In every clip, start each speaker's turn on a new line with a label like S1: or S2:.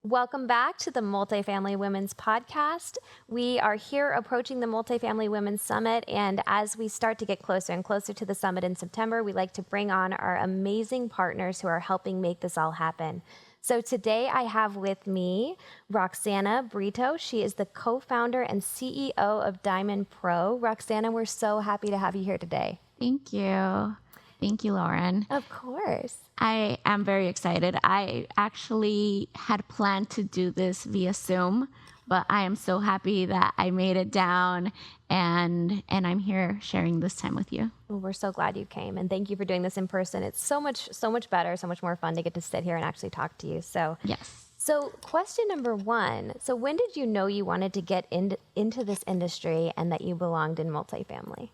S1: Welcome back to the Multifamily Women's Podcast. We are here approaching the Multifamily Women's Summit, and as we start to get closer and closer to the summit in September, we like to bring on our amazing partners who are helping make this all happen. So today I have with me Roxana Brito. She is the co-founder and CEO of Diamond Pro. Roxana, we're so happy to have you here today.
S2: Thank you. Thank you, Lauren.
S1: Of course.
S2: I am very excited. I actually had planned to do this via Zoom, but I am so happy that I made it down and I'm here sharing this time with you.
S1: Well, we're so glad you came, and thank you for doing this in person. It's so much better, so much more fun to get to sit here and actually talk to you.
S2: Yes.
S1: So question number one. So when did you know you wanted to get into this industry and that you belonged in multifamily?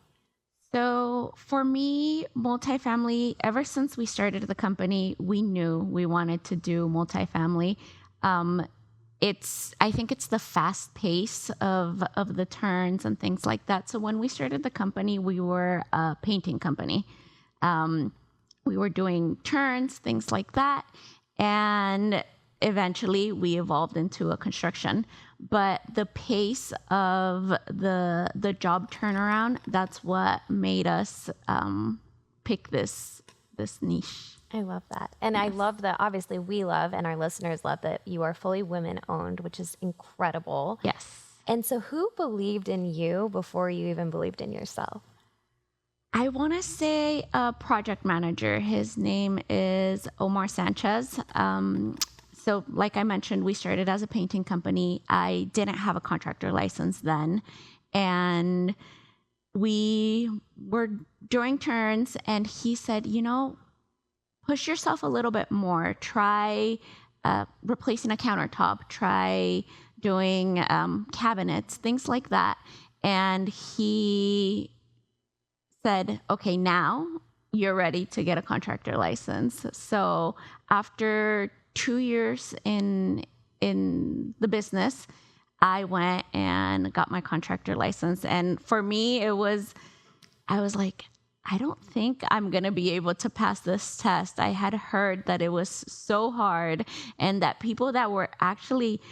S2: So for me, multifamily, ever since we started the company, we knew we wanted to do multifamily. I think it's the fast pace of the turns and things like that. So when we started the company, we were a painting company. We were doing turns, things like that. And eventually we evolved into a construction. But the pace of the job turnaround, that's what made us pick this niche.
S1: I love that. And yes. I love that, obviously we love, and our listeners love, that you are fully women owned, which is incredible.
S2: Yes.
S1: And so who believed in you before you even believed in yourself?
S2: I want to say a project manager. His name is Omar Sanchez. So like I mentioned, we started as a painting company. I didn't have a contractor license then. And we were doing turns and he said, push yourself a little bit more. Try replacing a countertop. Try doing cabinets, things like that. And he said, okay, now you're ready to get a contractor license. So after 2 years in the business, I went and got my contractor license. And for me, I was like, I don't think I'm going to be able to pass this test. I had heard that it was so hard and that people that were actually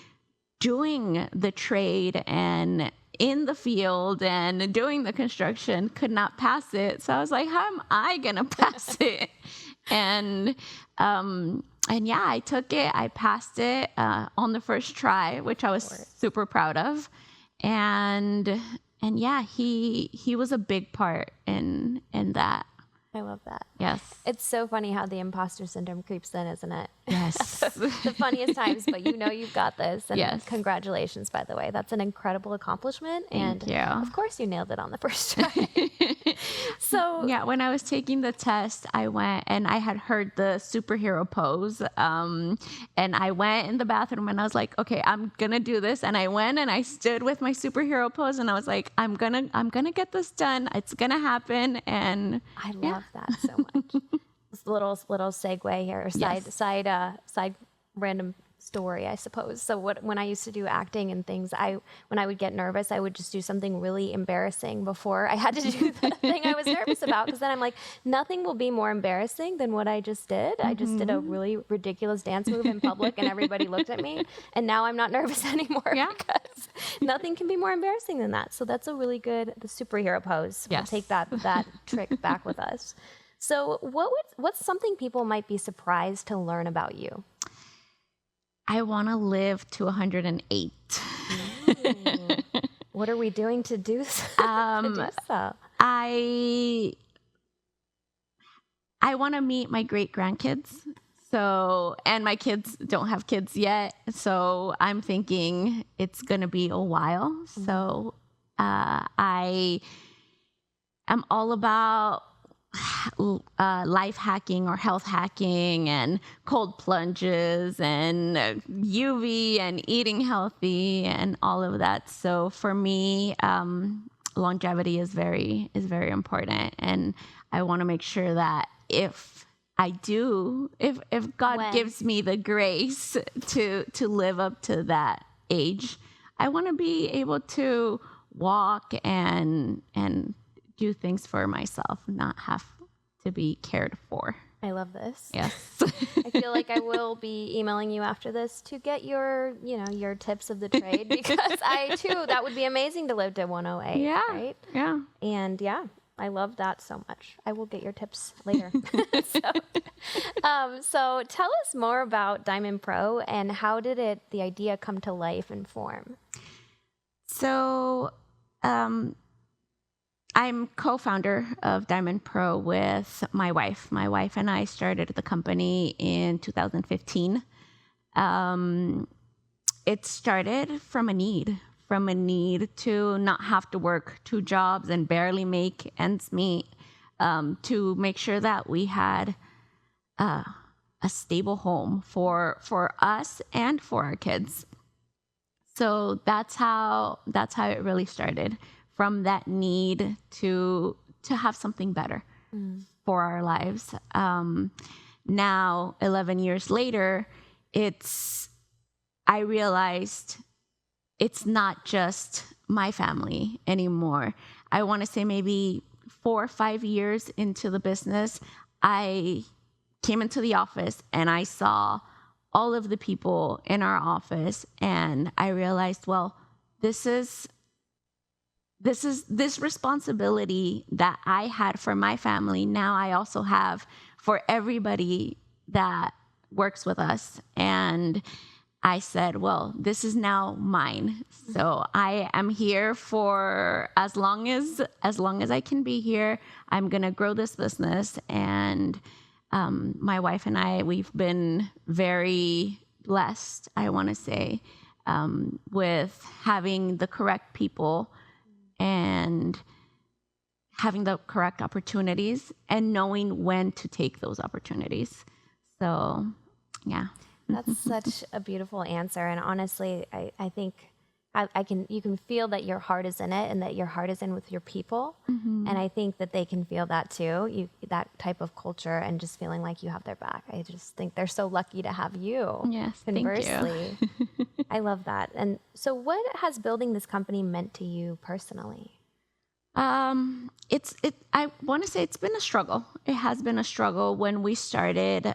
S2: doing the trade and in the field and doing the construction could not pass it. So I was like, how am I going to pass it? And yeah, I took it. I passed it on the first try, which I was super proud of. And yeah, he was a big part in that.
S1: I love that.
S2: Yes.
S1: It's so funny how the imposter syndrome creeps in, isn't it?
S2: Yes.
S1: The funniest times, but you've got this. And
S2: yes.
S1: Congratulations, by the way. That's an incredible accomplishment.
S2: Thank you.
S1: Of course you nailed it on the first try. So
S2: yeah, when I was taking the test, I went and I had heard the superhero pose. And I went in the bathroom and I was like, okay, I'm gonna do this. And I went and I stood with my superhero pose and I was like, I'm gonna get this done. It's gonna happen. And
S1: I love that so much. This little segue here, side random story, I suppose. So when I used to do acting and things, when I would get nervous, I would just do something really embarrassing before I had to do the thing I was nervous about, because then I'm like, nothing will be more embarrassing than what I just did. I just did a really ridiculous dance move in public and everybody looked at me, and now I'm not nervous anymore because nothing can be more embarrassing than that. So that's a really good, the superhero pose.
S2: Yes.
S1: We'll take that trick back with us. So what's something people might be surprised to learn about you?
S2: I want to live to 108.
S1: What are we doing to do so?
S2: I want to meet my great grandkids. So, and my kids don't have kids yet. So I'm thinking it's going to be a while. So I am all about life hacking or health hacking and cold plunges and UV and eating healthy and all of that. So for me, longevity is very important, and I want to make sure that if God gives me the grace to live up to that age, I want to be able to walk and do things for myself, not have to be cared for.
S1: I love this.
S2: Yes.
S1: I feel like I will be emailing you after this to get your, your tips of the trade, because I too, that would be amazing to live to 108,
S2: Yeah.
S1: right?
S2: Yeah.
S1: And yeah, I love that so much. I will get your tips later. So tell us more about Diamond Pro, and how did the idea come to life and form?
S2: So, I'm co-founder of Diamond Pro with my wife. My wife and I started the company in 2015. It started from a need to not have to work 2 jobs and barely make ends meet, to make sure that we had a stable home for us and for our kids. So that's how it really started, from that need to have something better for our lives. Now, 11 years later, I realized it's not just my family anymore. I want to say maybe 4 or 5 years into the business, I came into the office and I saw all of the people in our office, and I realized, well, this responsibility that I had for my family, now I also have for everybody that works with us. And I said, well, this is now mine. So I am here for as long as I can be here. I'm going to grow this business. And my wife and I, we've been very blessed, I want to say, with having the correct people and having the correct opportunities and knowing when to take those opportunities. So, yeah.
S1: That's such a beautiful answer. And honestly, I think you can feel that your heart is in it, and that your heart is in with your people. Mm-hmm. And I think that they can feel that too, that type of culture, and just feeling like you have their back. I just think they're so lucky to have you.
S2: Yes,
S1: conversely.
S2: thank you.
S1: I love that. And so what has building this company meant to you personally?
S2: I want to say it's been a struggle. It has been a struggle. When we started,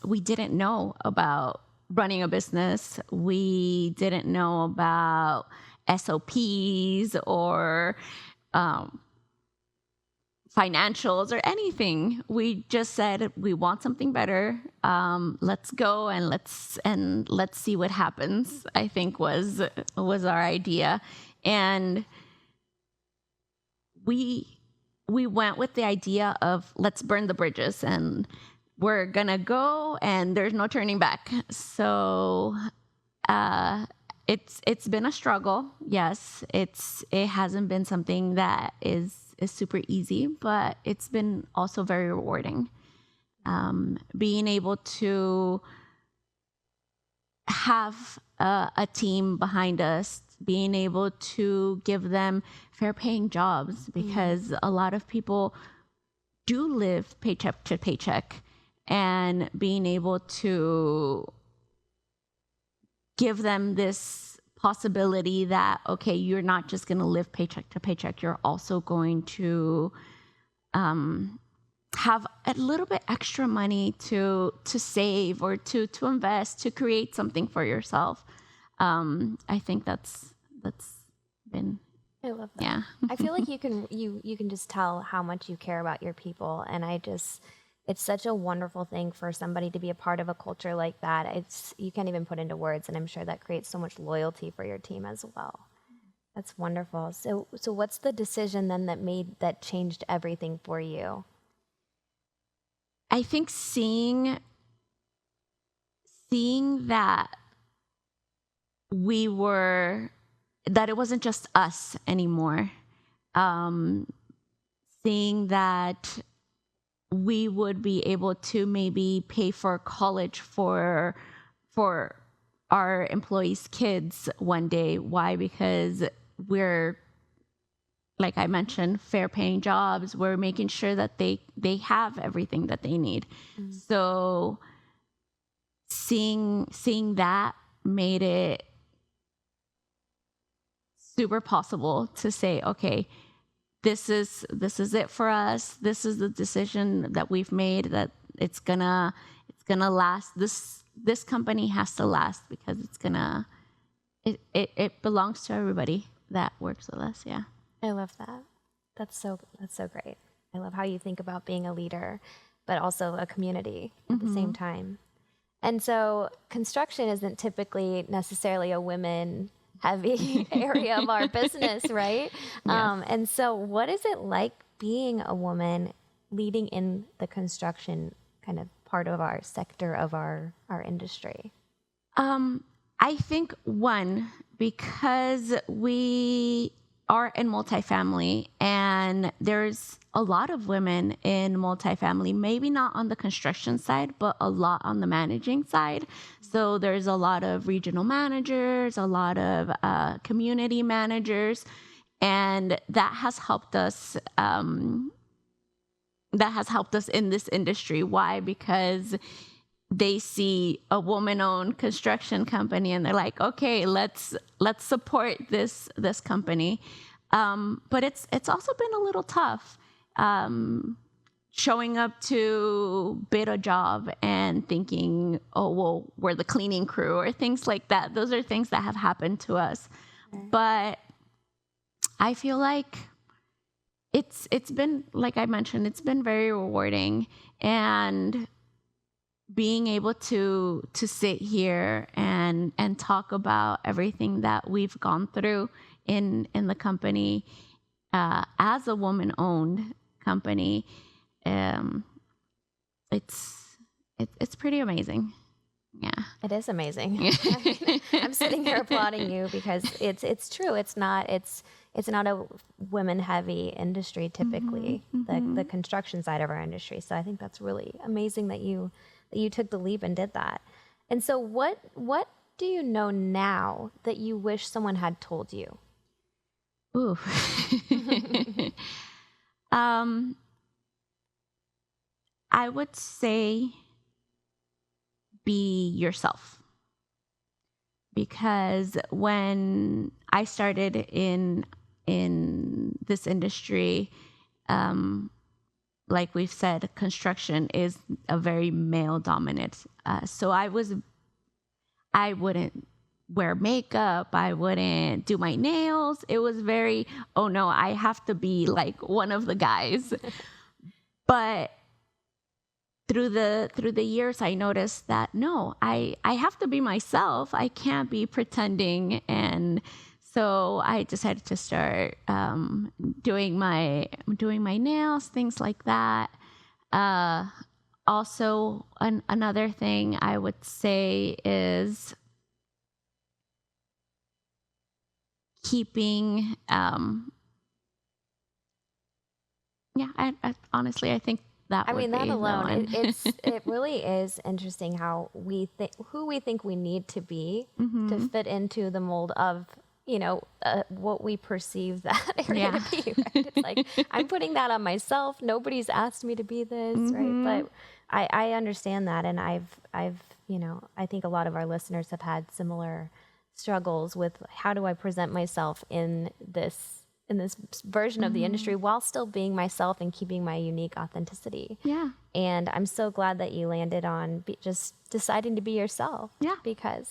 S2: we didn't know about running a business. We didn't know about SOPs or financials or anything. We just said, we want something better. Let's go and let's see what happens, I think was our idea. And we went with the idea of, let's burn the bridges, and we're gonna go and there's no turning back. So it's been a struggle. Yes, it hasn't been something that is super easy, but it's been also very rewarding. Being able to have a team behind us, being able to give them fair paying jobs, because a lot of people do live paycheck to paycheck, and being able to give them this possibility that, okay, you're not just going to live paycheck to paycheck, you're also going to have a little bit extra money to save or to invest, to create something for yourself. I think that's been,
S1: I love that.
S2: yeah.
S1: I feel like you can just tell how much you care about your people, and it's such a wonderful thing for somebody to be a part of a culture like that. You can't even put into words, and I'm sure that creates so much loyalty for your team as well. That's wonderful. So what's the decision then that changed everything for you?
S2: I think seeing that that it wasn't just us anymore. Seeing that we would be able to maybe pay for college for our employees' kids one day. Why? Because we're, like I mentioned, fair paying jobs. We're making sure that they have everything that they need. Mm-hmm. So seeing that made it super possible to say, okay, this is it for us. This is the decision that we've made, that it's gonna last. This company has to last because it belongs to everybody that works with us. Yeah.
S1: I love that. That's so great. I love how you think about being a leader, but also a community at the same time. And so construction isn't typically necessarily a women heavy area of our business, right?
S2: Yes.
S1: And so what is it like being a woman leading in the construction kind of part of our sector of our industry?
S2: I think because we are in multifamily and there's a lot of women in multifamily, maybe not on the construction side, but a lot on the managing side. So there's a lot of regional managers, a lot of community managers, and that has helped us. That has helped us in this industry. Why? Because they see a woman-owned construction company and they're like, okay, let's support this company. But it's also been a little tough showing up to bid a job and thinking, oh, well, we're the cleaning crew or things like that. Those are things that have happened to us. Okay. But I feel like it's been, like I mentioned, it's been very rewarding, and being able to sit here and talk about everything that we've gone through in the company as a woman-owned company, it's pretty amazing. Yeah,
S1: it is amazing. I'm sitting here applauding you because it's true. It's not a women-heavy industry typically, the construction side of our industry. So I think that's really amazing that you took the leap and did that. And so what do you know now that you wish someone had told you?
S2: Ooh. I would say be yourself. Because when I started in this industry, like we've said, construction is a very male dominant. So I wouldn't wear makeup. I wouldn't do my nails. It was very, oh no, I have to be like one of the guys. But through the years, I noticed that no, I have to be myself. I can't be pretending. And so I decided to start doing my nails, things like that. Also, another thing I would say is keeping. I honestly, I think that. I mean, that alone,
S1: it really is interesting how who we think we need to be to fit into the mold of, what we perceive that area to be, right? It's like, I'm putting that on myself. Nobody's asked me to be this, right? But I understand that. And I think a lot of our listeners have had similar struggles with how do I present myself in this version of the industry while still being myself and keeping my unique authenticity.
S2: Yeah.
S1: And I'm so glad that you landed on just deciding to be yourself.
S2: Yeah.
S1: because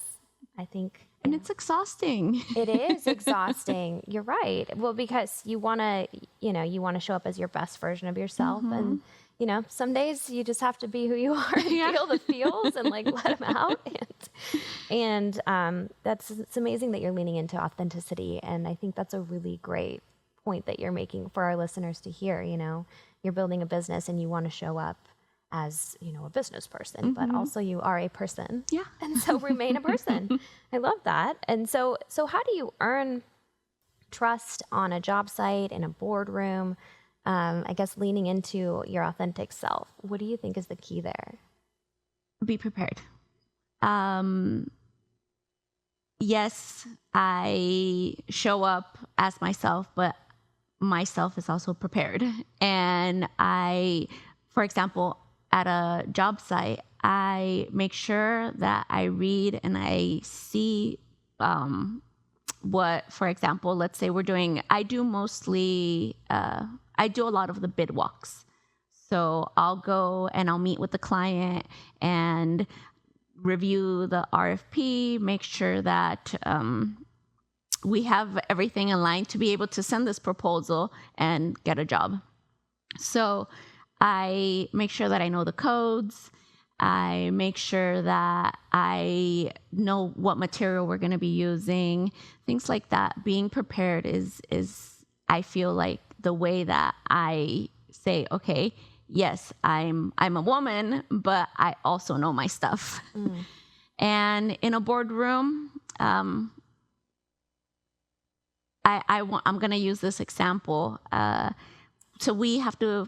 S1: I think...
S2: And it's exhausting.
S1: It is exhausting. You're right. Well, because you want to show up as your best version of yourself. And, some days you just have to be who you are and feel the feels and let them out. And it's amazing that you're leaning into authenticity. And I think that's a really great point that you're making for our listeners to hear. You're building a business and you want to show up as, a business person, but also you are a person.
S2: Yeah.
S1: And so remain a person. I love that. And so how do you earn trust on a job site, in a boardroom? I guess leaning into your authentic self. What do you think is the key there?
S2: Be prepared. Yes, I show up as myself, but myself is also prepared. And for example, at a job site, I make sure that I read and I see what, for example, let's say I do a lot of the bid walks. So I'll go and I'll meet with the client and review the RFP, make sure that we have everything in line to be able to send this proposal and get a job. So I make sure that I know the codes. I make sure that I know what material we're going to be using, things like that. Being prepared is I feel like the way that I say, okay, yes, I'm a woman, but I also know my stuff. And in a boardroom, I'm going to use this example. So we have to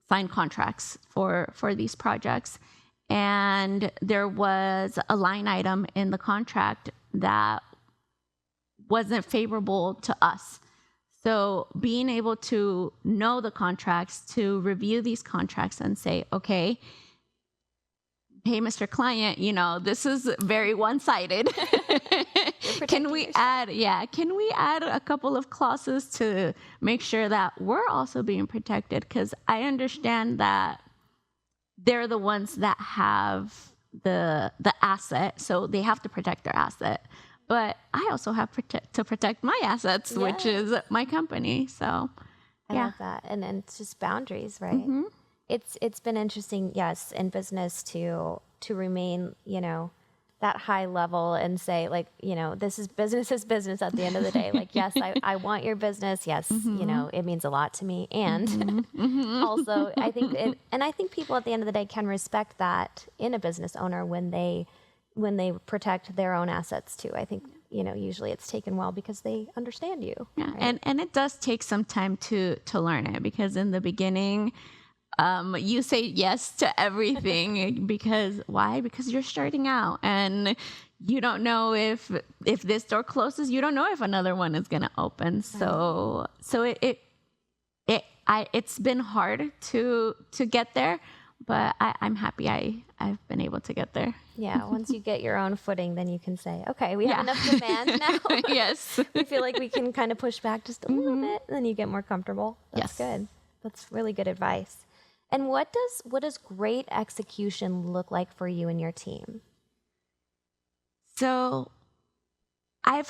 S2: sign contracts for these projects. And there was a line item in the contract that wasn't favorable to us. So being able to know the contracts, to review these contracts and say, okay, hey, Mr. Client, this is very can we add a couple of clauses to make sure that we're also being protected? Because I understand that they're the ones that have the asset, so they have to protect their asset. But I also have to protect my assets, which is my company. So
S1: I love that. And it's just boundaries, right? Mm-hmm. It's been interesting, yes, in business to remain, that high level and say, like, this is business at the end of the day. Like, yes, I want your business. Yes, it means a lot to me. And also, I think people at the end of the day can respect that in a business owner when they protect their own assets too. I think, usually it's taken well because they understand you.
S2: Yeah.
S1: Right?
S2: And it does take some time to learn it, because in the beginning, you say yes to everything because why? Because you're starting out and you don't know if this door closes, you don't know if another one is going to open. Right. So it's been hard to get there, but I'm happy I've been able to get there.
S1: Yeah. Once you get your own footing, then you can say, okay, we have enough demand now.
S2: Yes.
S1: We feel like we can kind of push back just a little bit, and then you get more comfortable. That's good. That's really good advice. And what does great execution look like for you and your team?
S2: So I've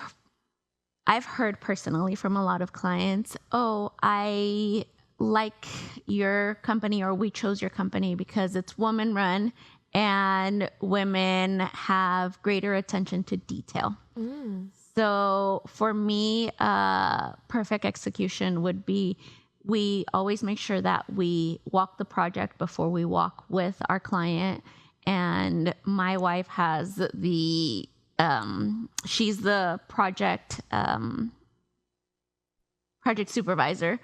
S2: heard personally from a lot of clients, I like your company, or we chose your company because it's woman run and women have greater attention to detail. So for me, perfect execution would be, we always make sure that we walk the project before we walk with our client. And my wife has she's the project supervisor.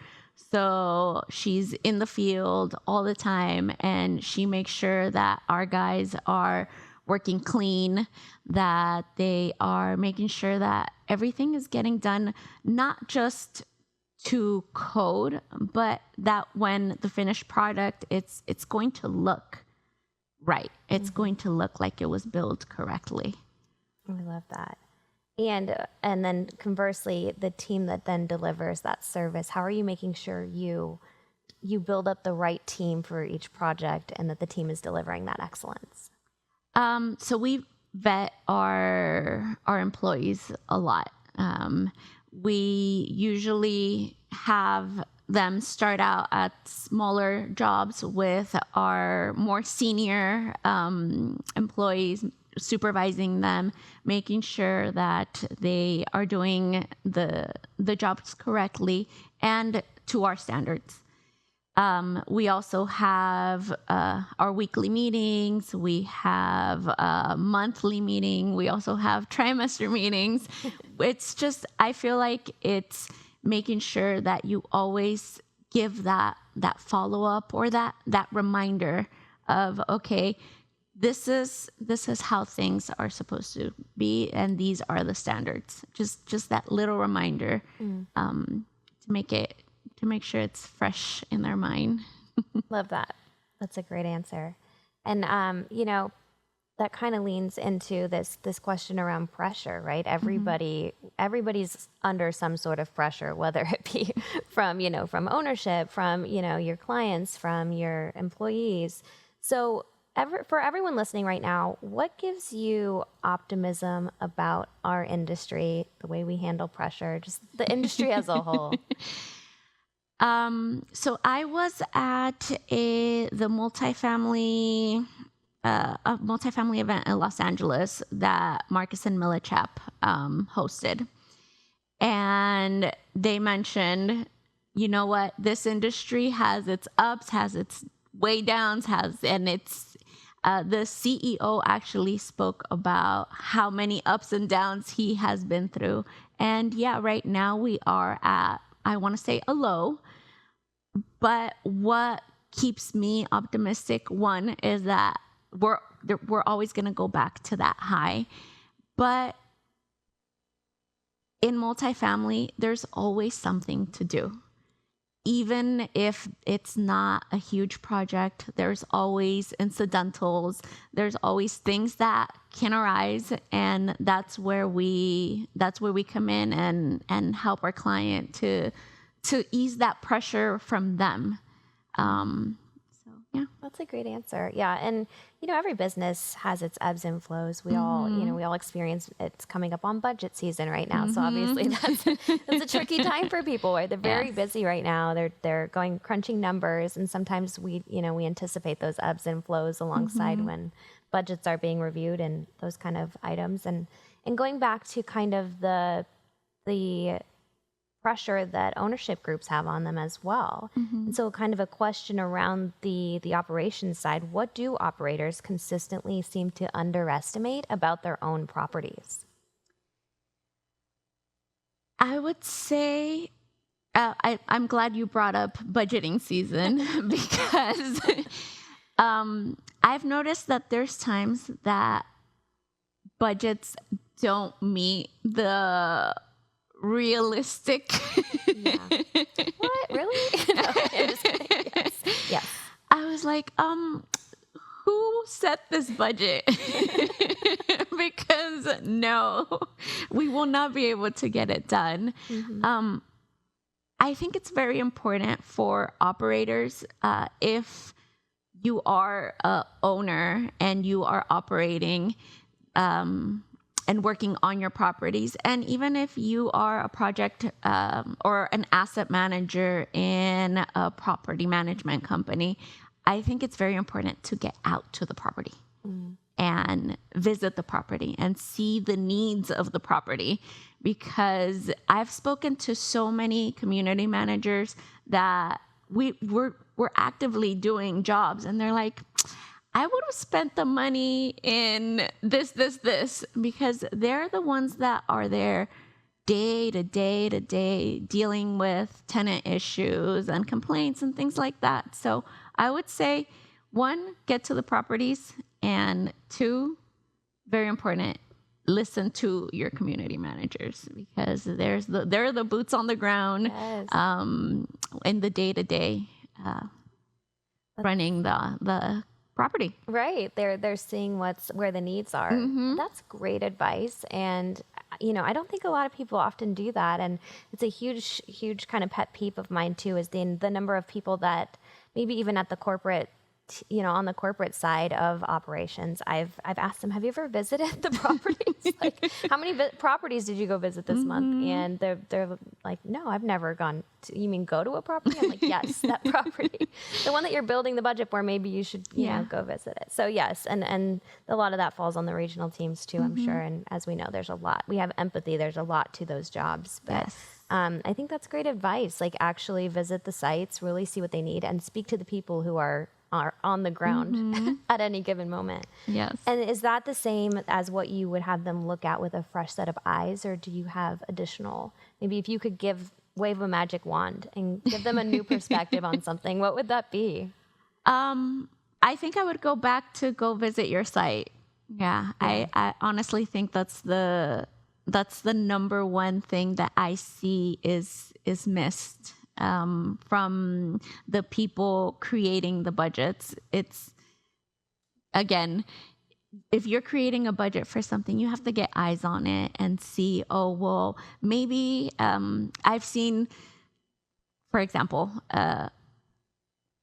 S2: So she's in the field all the time, and she makes sure that our guys are working clean, that they are making sure that everything is getting done, not just to code, but that when the finished product, it's going to look right. It's going to look like it was built correctly.
S1: I love that. And then conversely, the team that then delivers that service, how are you making sure you build up the right team for each project and that the team is delivering that excellence?
S2: So we vet our employees a lot. We usually have them start out at smaller jobs with our more senior employees, supervising them, making sure that they are doing the jobs correctly and to our standards. We also have our weekly meetings. We have a monthly meeting. We also have trimester meetings. It's just, I feel like it's making sure that you always give that follow-up or that reminder of, okay, this is how things are supposed to be, and these are the standards. Just that little reminder to make sure it's fresh in their mind.
S1: Love that. That's a great answer. And that kind of leans into this question around pressure, right? Everybody's under some sort of pressure, whether it be from, from ownership, from, your clients, from your employees. So for everyone listening right now, what gives you optimism about our industry, the way we handle pressure, just the industry as a whole?
S2: So I was at the multifamily a multifamily event in Los Angeles that Marcus and Millichap hosted. And they mentioned, you know what, this industry has its ups, has its way downs, and it's the CEO actually spoke about how many ups and downs he has been through. And yeah, right now we are at, I want to say, a low. But what keeps me optimistic, one, is that we're always going to go back to that high. But in multifamily, there's always something to do. Even if it's not a huge project, there's always incidentals. There's always things that can arise, and that's where we come in and help our client to ease that pressure from them. Yeah,
S1: that's a great answer. Yeah, and every business has its ebbs and flows. We all experience. It's coming up on budget season right now, so obviously that's a tricky time for people. Right, they're very busy right now. They're going crunching numbers, and sometimes we anticipate those ebbs and flows alongside when budgets are being reviewed and those kind of items. And going back to kind of the pressure that ownership groups have on them as well. And so kind of a question around the operations side, what do operators consistently seem to underestimate about their own properties?
S2: I would say, I'm glad you brought up budgeting season because I've noticed that there's times that budgets don't meet the realistic.
S1: Yeah. What? Really? No, I'm just kidding. Yes.
S2: I was like, who set this budget? Because no, we will not be able to get it done. I think it's very important for operators, if you are a owner and you are operating, and working on your properties. And even if you are a project or an asset manager in a property management company, I think it's very important to get out to the property and visit the property and see the needs of the property. Because I've spoken to so many community managers that we're actively doing jobs, and they're like, I would have spent the money in this, because they're the ones that are there day to day dealing with tenant issues and complaints and things like that. So I would say, one, get to the properties, and two, very important, listen to your community managers, because they're the boots on the ground.
S1: Yes.
S2: In the day to day running the property.
S1: Right. They're seeing where the needs are. That's great advice. And, I don't think a lot of people often do that. And it's a huge kind of pet peeve of mine too, is the number of people that maybe even at the corporate, on the corporate side of operations, I've asked them, have you ever visited the properties? Like, how many properties did you go visit this month? And they're like, no, I've never gone to. You mean go to a property? I'm like, yes, that property, the one that you're building the budget for. Maybe you should, go visit it. So yes, and a lot of that falls on the regional teams too, I'm sure. And as we know, there's a lot. We have empathy. There's a lot to those jobs, but.
S2: Yes.
S1: I think that's great advice. Like, actually visit the sites, really see what they need, and speak to the people who are on the ground at any given moment.
S2: Yes.
S1: And is that the same as what you would have them look at with a fresh set of eyes, or do you have additional, maybe if you could wave a magic wand and give them a new perspective on something, what would that be?
S2: I think I would go back to go visit your site. Yeah. I honestly think that's the number one thing that I see is missed from the people creating the budgets. It's, again, if you're creating a budget for something, you have to get eyes on it and see, oh, well, maybe I've seen, for example,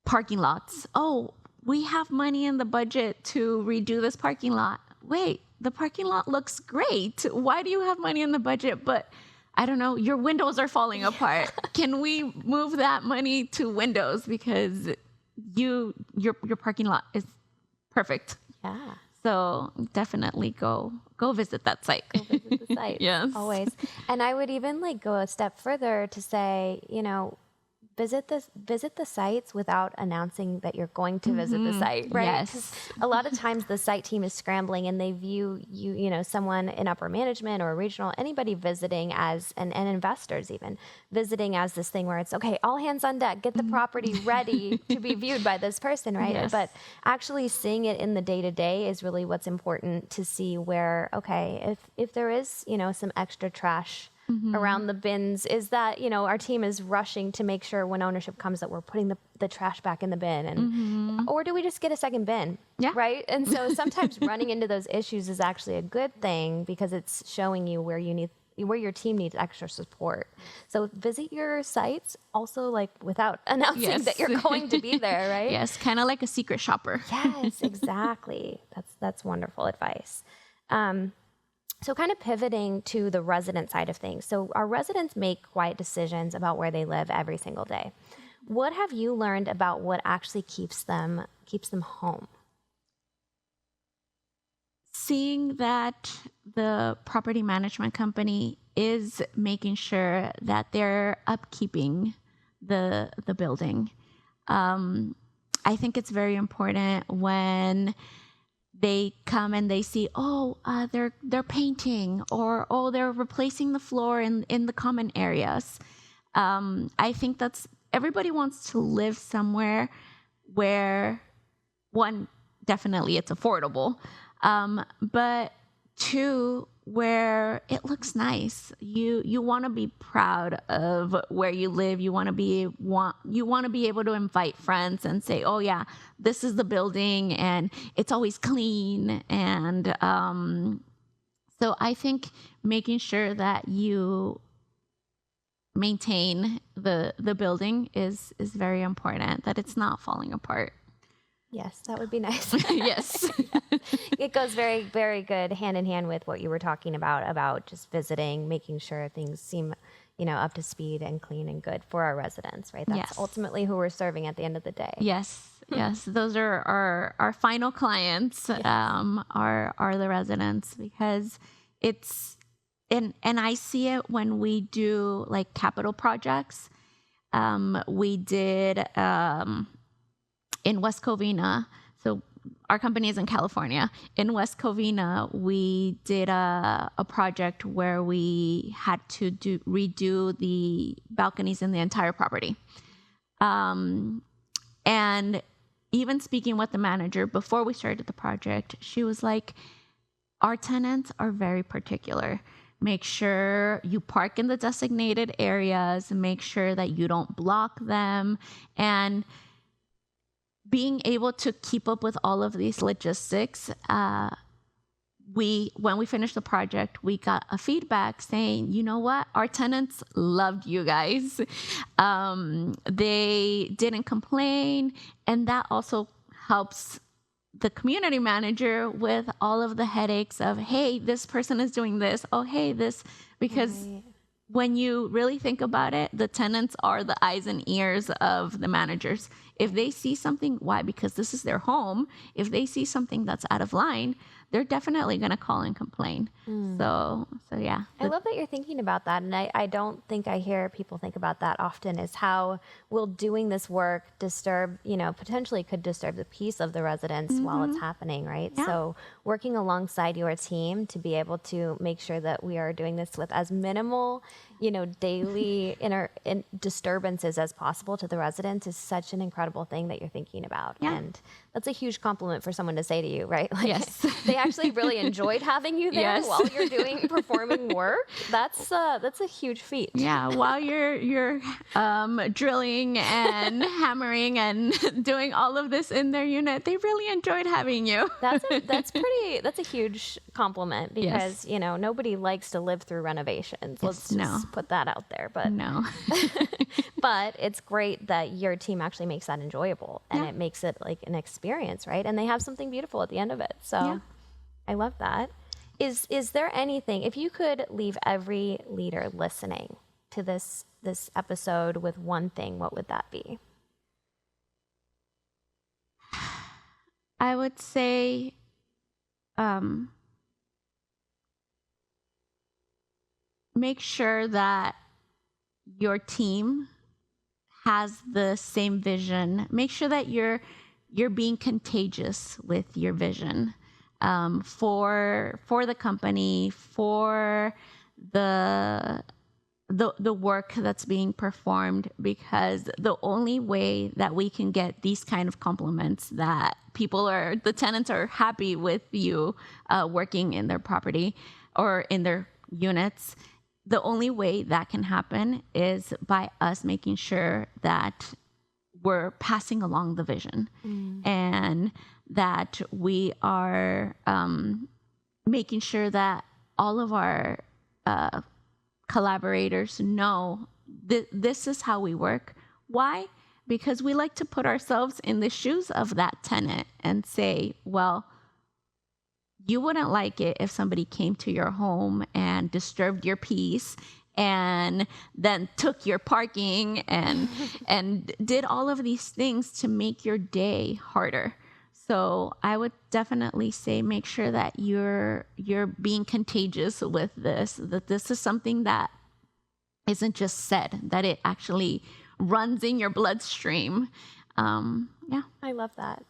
S2: parking lots. Oh, we have money in the budget to redo this parking lot. Wait, the parking lot looks great. Why do you have money in the budget? But I don't know, your windows are falling apart. Can we move that money to windows because your parking lot is perfect?
S1: Yeah.
S2: So definitely go visit that site.
S1: Go visit the site.
S2: Yes.
S1: Always. And I would even like go a step further to say, you know, visit the sites without announcing that you're going to visit the site, right?
S2: Yes.
S1: 'Cause a lot of times the site team is scrambling and they view you know, someone in upper management or regional, anybody visiting as, and investors even, visiting as this thing where it's, okay, all hands on deck, get the property ready to be viewed by this person, right?
S2: Yes.
S1: But actually seeing it in the day-to-day is really what's important to see where, okay, if there is, you know, some extra trash around the bins, is that, you know, our team is rushing to make sure when ownership comes that we're putting the trash back in the bin, and or do we just get a second bin?
S2: Yeah.
S1: Right. And so sometimes running into those issues is actually a good thing because it's showing you where your team needs extra support. So visit your sites also, like, without announcing that you're going to be there, right?
S2: Yes, kind of like a secret shopper.
S1: Yes, exactly. That's wonderful advice. So kind of pivoting to the resident side of things. So our residents make quiet decisions about where they live every single day. What have you learned about what actually keeps them home?
S2: Seeing that the property management company is making sure that they're upkeeping the building. I think it's very important when they come and they see, they're painting, or they're replacing the floor in the common areas. I think everybody wants to live somewhere where, one, definitely it's affordable, but two, where it looks nice. You want to be proud of where you live. You want to be able to invite friends and say, oh yeah, this is the building and it's always clean. And so I think making sure that you maintain the building is very important, that it's not falling apart.
S1: Yes, that would be nice.
S2: Yes.
S1: It goes very, very good hand in hand with what you were talking about just visiting, making sure things seem, you know, up to speed and clean and good for our residents, right? That's ultimately who we're serving at the end of the day.
S2: Yes. Yes. Those are our final clients, are the residents, because it's, and I see it when we do like capital projects. We did, in West Covina, so our company is in California. In West Covina, we did a project where we had to redo the balconies in the entire property. And even speaking with the manager before we started the project, she was like, our tenants are very particular. Make sure you park in the designated areas, make sure that you don't block them, and being able to keep up with all of these logistics, when we finished the project, we got a feedback saying, you know what, our tenants loved you guys. They didn't complain, and that also helps the community manager with all of the headaches of, hey, this person is doing this. Oh, hey, this, because when you really think about it, the tenants are the eyes and ears of the managers. If they see something, why? Because this is their home. If they see something that's out of line, they're definitely going to call and complain. So yeah.
S1: I love that you're thinking about that. And I don't think I hear people think about that often, is how will doing this work disturb, you know, potentially could disturb the peace of the residents while it's happening, right?
S2: Yeah.
S1: So working alongside your team to be able to make sure that we are doing this with as minimal, you know, daily disturbances as possible to the residents is such an incredible thing that you're thinking about.
S2: Yeah.
S1: And that's a huge compliment for someone to say to you, right? Like,
S2: Yes.
S1: they actually really enjoyed having you there while you're performing confirming work, that's a huge feat.
S2: Yeah, while you're drilling and hammering and doing all of this in their unit, they really enjoyed having you.
S1: That's a huge compliment because, nobody likes to live through renovations. Let's just put that out there. But
S2: No.
S1: but it's great that your team actually makes that enjoyable and it makes it like an experience, right? And they have something beautiful at the end of it. So I love that. Is there anything, if you could leave every leader listening to this episode with one thing, what would that be?
S2: I would say make sure that your team has the same vision. Make sure that you're being contagious with your vision. For the company, for the work that's being performed, because the only way that we can get these kind of compliments that the tenants are happy with you working in their property or in their units, the only way that can happen is by us making sure that we're passing along the vision and that we are making sure that all of our collaborators know this is how we work. Why? Because we like to put ourselves in the shoes of that tenant and say, well, you wouldn't like it if somebody came to your home and disturbed your peace and then took your parking and did all of these things to make your day harder. So I would definitely say make sure that you're being contagious with this, that this is something that isn't just said, that it actually runs in your bloodstream.
S1: I love that.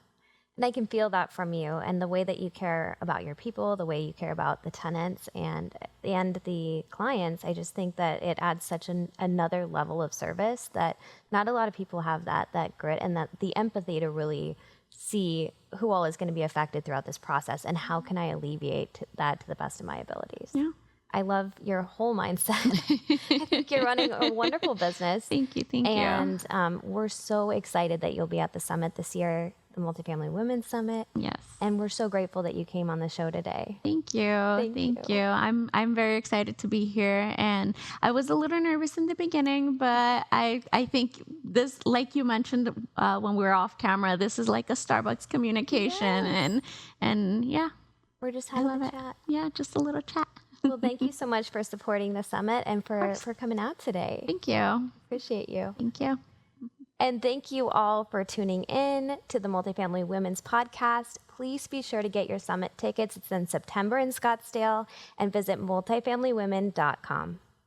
S1: And I can feel that from you and the way that you care about your people, the way you care about the tenants and the clients. I just think that it adds such another level of service that not a lot of people have that grit and that the empathy to really see who all is going to be affected throughout this process and how can I alleviate that to the best of my abilities. Yeah. I love your whole mindset. I think you're running a wonderful business.
S2: Thank you.
S1: And we're so excited that you'll be at the summit this year, the Multifamily Women's Summit.
S2: Yes.
S1: And we're so grateful that you came on the show today.
S2: Thank you. Thank you. I'm very excited to be here. And I was a little nervous in the beginning, but I think this, like you mentioned when we were off camera, this is like a Starbucks communication.
S1: Yes.
S2: And yeah.
S1: We're just having a chat.
S2: Yeah, just a little chat.
S1: Well, thank you so much for supporting the summit and for coming out today.
S2: Thank you.
S1: Appreciate you.
S2: Thank you.
S1: And thank you all for tuning in to the Multifamily Women's Podcast. Please be sure to get your summit tickets. It's in September in Scottsdale and visit multifamilywomen.com.